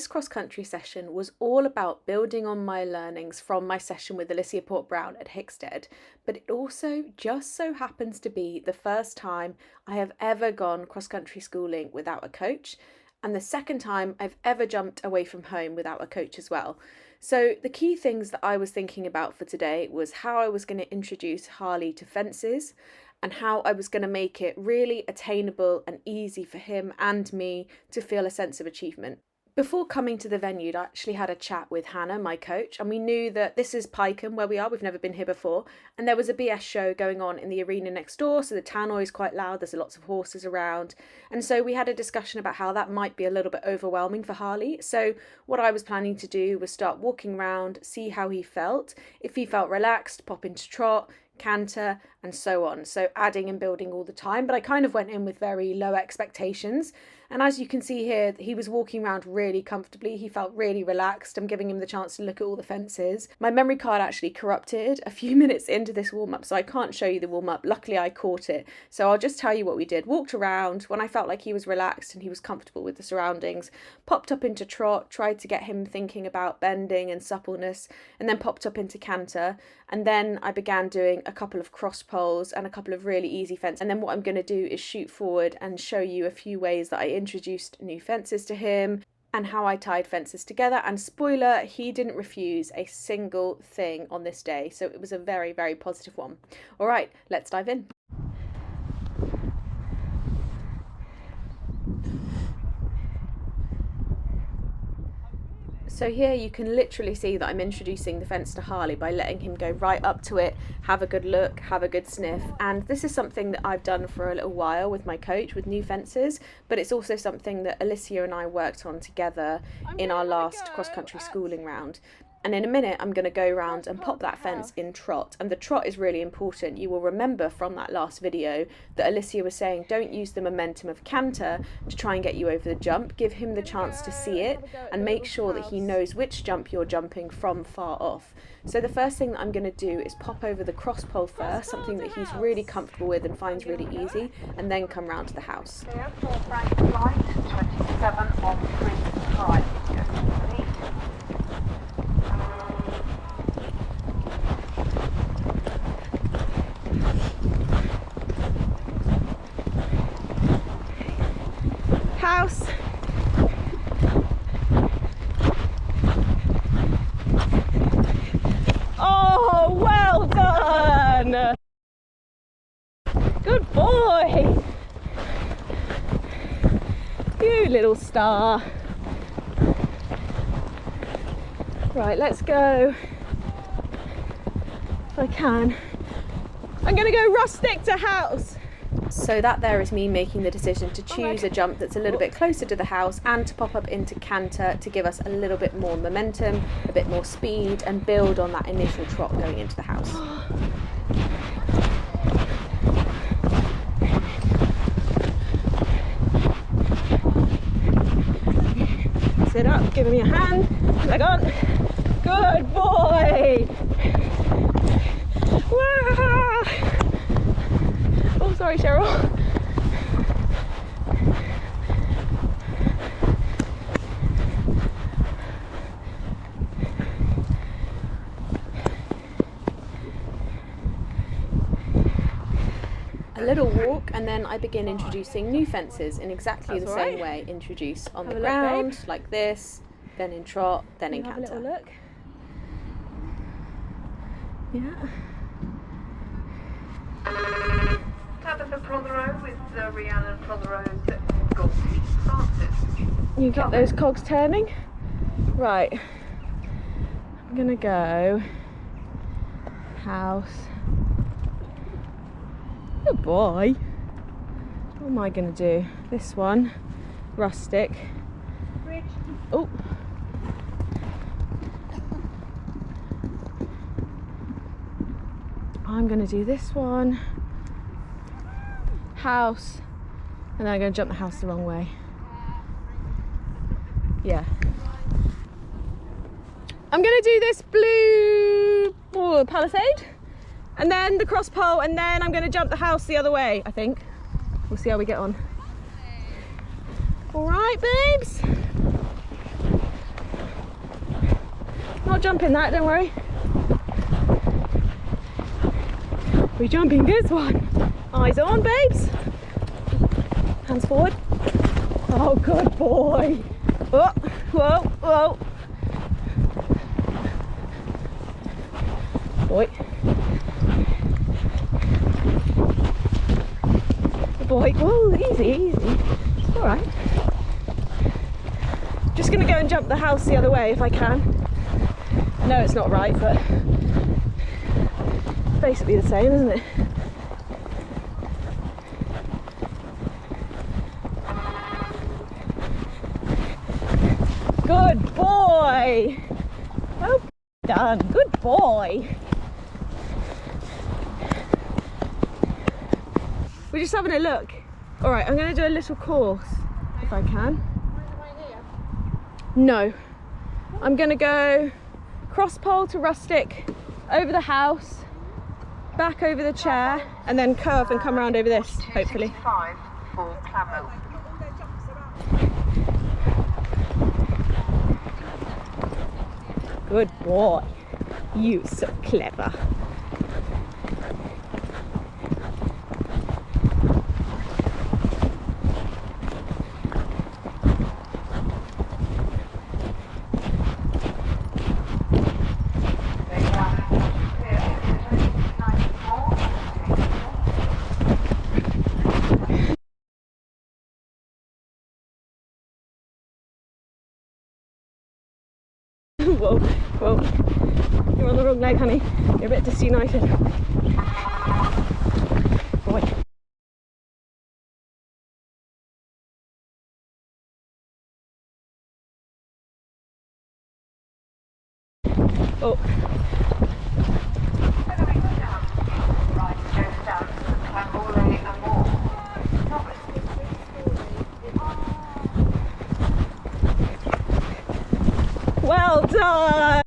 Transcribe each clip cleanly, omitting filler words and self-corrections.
this cross-country session was all about building on my learnings from my session with Alycia Port Brown at Hickstead, but it also just so happens to be the first time I have ever gone cross-country schooling without a coach, and the second time I've ever jumped away from home without a coach as well. So the key things that I was thinking about for today was how I was going to introduce Harley to fences, and how I was going to make it really attainable and easy for him and me to feel a sense of achievement. Before coming to the venue, I actually had a chat with Hannah, my coach, and we knew that this is Pycombe where we are, we've never been here before, and there was a BS show going on in the arena next door, so the tannoy is quite loud, there's lots of horses around, and so we had a discussion about how that might be a little bit overwhelming for Harley. So what I was planning to do was start walking around, see how he felt. If he felt relaxed, pop into trot, canter, and so on. So adding and building all the time, but I kind of went in with very low expectations. And as you can see here, he was walking around really comfortably. He felt really relaxed. I'm giving him the chance to look at all the fences. My memory card actually corrupted a few minutes into this warm-up, so I can't show you the warm-up. Luckily, I caught it. So I'll just tell you what we did. Walked around. When I felt like he was relaxed and he was comfortable with the surroundings, popped up into trot, tried to get him thinking about bending and suppleness, and then popped up into canter. And then I began doing a couple of cross poles and a couple of really easy fences. And then what I'm going to do is shoot forward and show you a few ways that I introduced new fences to him and how I tied fences together. And spoiler, he didn't refuse a single thing on this day, so it was a very, very positive one. All right, let's dive in. So here you can literally see that I'm introducing the fence to Harley by letting him go right up to it, have a good look, have a good sniff. And this is something that I've done for a little while with my coach with new fences, but it's also something that Alycia and I worked on together in our last cross-country schooling round. And in a minute, I'm going to go around and pop that fence in trot. And the trot is really important. You will remember from that last video that Alycia was saying, don't use the momentum of canter to try and get you over the jump. Give him the chance to see it and make sure that he knows which jump you're jumping from far off. So the first thing that I'm going to do is pop over the cross pole first, something that he's really comfortable with and finds really easy, and then come round to the house. Flight 27 on 35. House. Oh, well done. Good boy. You little star. Right, let's go. If I can. I'm going to go rustic to house. So that there is me making the decision to choose a jump that's a little bit closer to the house and to pop up into canter to give us a little bit more momentum, a bit more speed, and build on that initial trot going into the house. Sit up, give me a hand, leg on. Good boy! Wow! Oh, sorry, Cheryl. A little walk, and then I begin introducing new fences in exactly the same way. Introduce on the ground, like this, then in trot, then in canter. Have a little look. Yeah. Tabitha Prothero with Rhiannon Prothero's Goldie Francis. You get those cogs turning? Right. I'm gonna go house. Good boy. What am I gonna do? This one, rustic. Oh. I'm going to do this one, house, and then I'm going to jump the house the wrong way. Yeah. I'm going to do this blue Palisade, and then the cross pole, and then I'm going to jump the house the other way, I think. We'll see how we get on. All right, babes. Not jumping that, don't worry. We're jumping this one. Eyes on, babes. Hands forward. Oh, good boy. Whoa, whoa, whoa. Boy. Good boy. Oh, easy, easy. It's all right. Just going to go and jump the house the other way if I can. I know it's not right, but it's basically the same, isn't it? Good boy! Well done, good boy! We're just having a look. Alright, I'm going to do a little course, if I can. No. I'm going to go Crosspole to Rustic, over the house, back over the chair, and then curve and come around over this, hopefully. 265 for Clammo. Good boy. You're so clever. Whoa, whoa. You're on the wrong leg, honey. You're a bit disunited. Boy. Oh. Right, goes down to Clamole and more. Well done!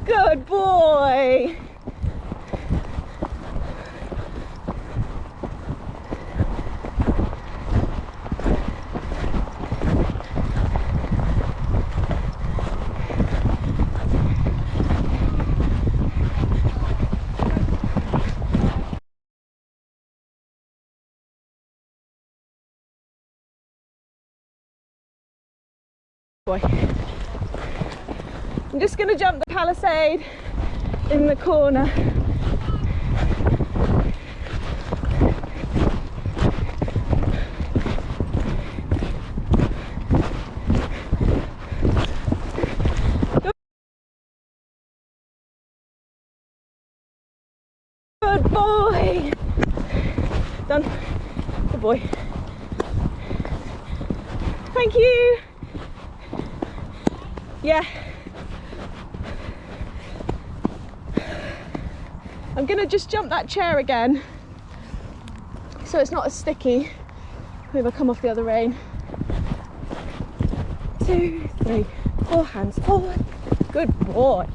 Good boy! Boy. I'm just going to jump the Palisade in the corner. Good boy! Done. Good boy. Thank you! Yeah. I'm gonna just jump that chair again so it's not as sticky. Maybe I'll come off the other rein. 2, 3, 4, hands forward. Good boy.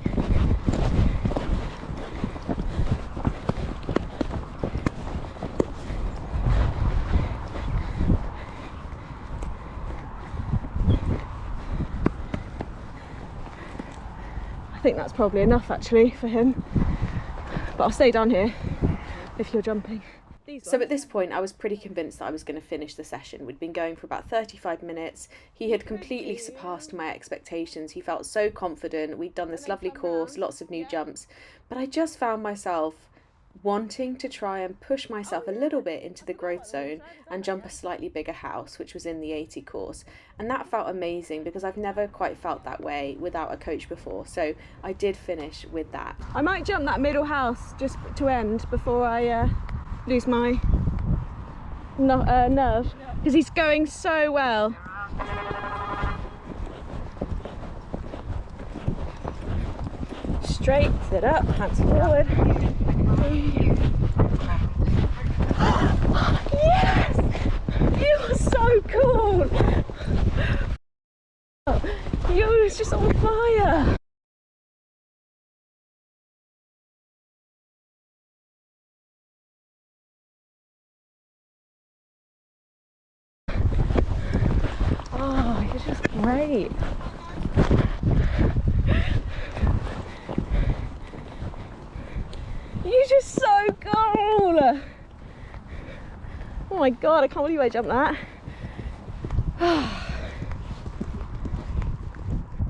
I think that's probably enough actually for him. But I'll stay down here if you're jumping. So at this point I was pretty convinced that I was going to finish the session. We'd been going for about 35 minutes. He had completely surpassed my expectations. He felt so confident. We'd done this lovely course, lots of new jumps. But I just found myself wanting to try and push myself a little bit into the growth zone and jump a slightly bigger house, which was in the 80 course. And that felt amazing because I've never quite felt that way without a coach before. So I did finish with that. I might jump that middle house just to end before I lose my nerve, because he's going so well. Straight, sit up, hands forward. Yes! You are so cool! You were just on fire! just great. You're just so cool. Oh my god, I can't believe I jumped that.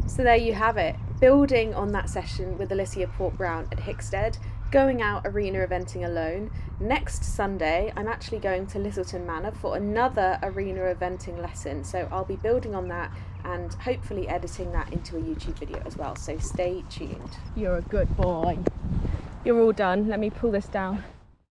So there you have it, building on that session with Alycia Port Brown at Hickstead, going out arena eventing alone. Next Sunday, I'm actually going to Littleton Manor for another arena eventing lesson, so I'll be building on that and hopefully editing that into a YouTube video as well, so stay tuned. You're a good boy. You're all done. Let me pull this down.